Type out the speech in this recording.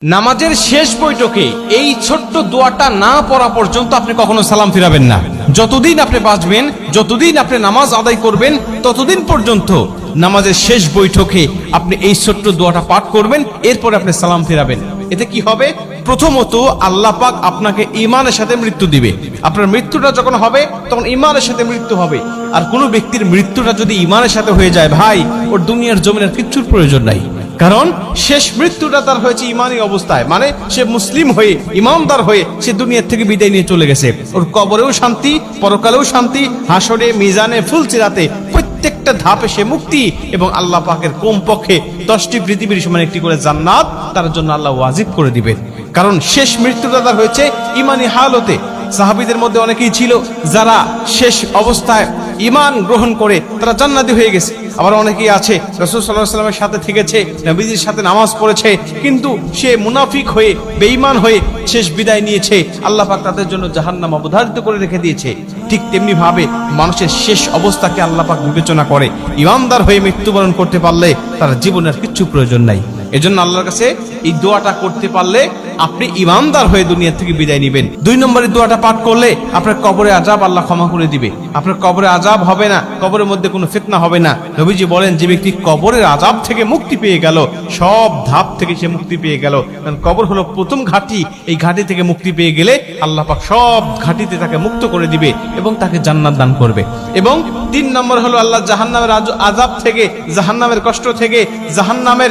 নামাজের শেষ বৈঠকে এই ছোট্ট দোয়াটা না পড়া পর্যন্ত আপনি কখনো সালাম ফিরাবেন না। যতদিন আপনি বাঁচবেন, যতদিন আপনি নামাজ আদায় করবেন, ততদিন পর্যন্ত নামাজের শেষ বৈঠকে আপনি এই ছোট্ট দোয়াটা পাঠ করবেন, এরপরে আপনি সালাম ফিরাবেন। এতে কি হবে? প্রথমত আল্লাহ পাক আপনাকে ঈমানের সাথে মৃত্যু দিবে। আপনার মৃত্যুটা যখন হবে তখন ঈমানের সাথে মৃত্যু হবে। আর কোনো ব্যক্তির মৃত্যুটা যদি ঈমানের সাথে হয়ে যায়, ভাই, ওর দুনিয়ার জমিনের কিচ্ছুর প্রয়োজন নাই। কারণ শেষ মৃত্যুটা তার হয়েছে ইমানি অবস্থায়, মানে সে মুসলিম হয়ে, ইমানদার হয়ে সে দুনিয়ার থেকে বিদায় নিয়ে চলে গেছে। ওর কবরেও শান্তি, পরকালেও শান্তি, হাসরে, মিজানে, ফুলসিরাতে প্রত্যেকটা ধাপে সে মুক্তি, এবং আল্লাহ পাকের কমপক্ষে 10টি পৃথিবীর সমান একটি করে জান্নাত তার জন্য আল্লাহ ওয়াজিব করে দিবেন। কারণ শেষ মৃত্যুটা তার হয়েছে ইমানি হালতে। সাহাবীদের মধ্যে অনেকেই ছিল যারা শেষ অবস্থায় ঈমান গ্রহণ করে তারা জান্নাতি হয়ে গেছে। আবার অনেকেই আছে রাসূল সাল্লাল্লাহু আলাইহি ওয়াসাল্লামের সাথে থেকেছে, নবীজির সাথে নামাজ পড়েছে, কিন্তু সে মুনাফিক হয়ে, বেঈমান হয়ে শেষ বিদায় নিয়েছে। আল্লাহ পাক তাদের জন্য জাহান্নাম অবধারিত করে রেখে দিয়েছে। ঠিক তেমনি ভাবে মানুষের শেষ অবস্থাকে আল্লাহ পাক বিবেচনা করে। ঈমানদার হয়ে মৃত্যুবরণ করতে পারলে তার জীবনের কিচ্ছু প্রয়োজন নাই। এজন্য আল্লাহর কাছে এই দোয়াটা করতে পারলে আপনি ঈমানদার হয়ে দুনিয়া থেকে বিদায় নেবেন। 2 নম্বরের দোয়াটা পাঠ করলে আপনার কবরে আযাব আল্লাহ ক্ষমা করে দিবে। আপনার কবরে আযাব হবে না, কবরের মধ্যে কোনো ফিতনা হবে না। নবীজি বলেন, যে ব্যক্তি কবরের আযাব থেকে মুক্তি পেয়ে গেল, সব ধাপ থেকে সে মুক্তি পেয়ে গেল। কারণ কবর হলো প্রথম ঘাঁটি। এই ঘাঁটি থেকে মুক্তি পেয়ে গেলে আল্লাহ পাক সব ঘাঁটিতে তাকে মুক্ত করে দিবে এবং তাকে জান্নাত দান করবে। এবং 3 নম্বর হলো আল্লাহ জাহান্নামের আযাব থেকে, জাহান্নামের কষ্ট থেকে, জাহান্নামের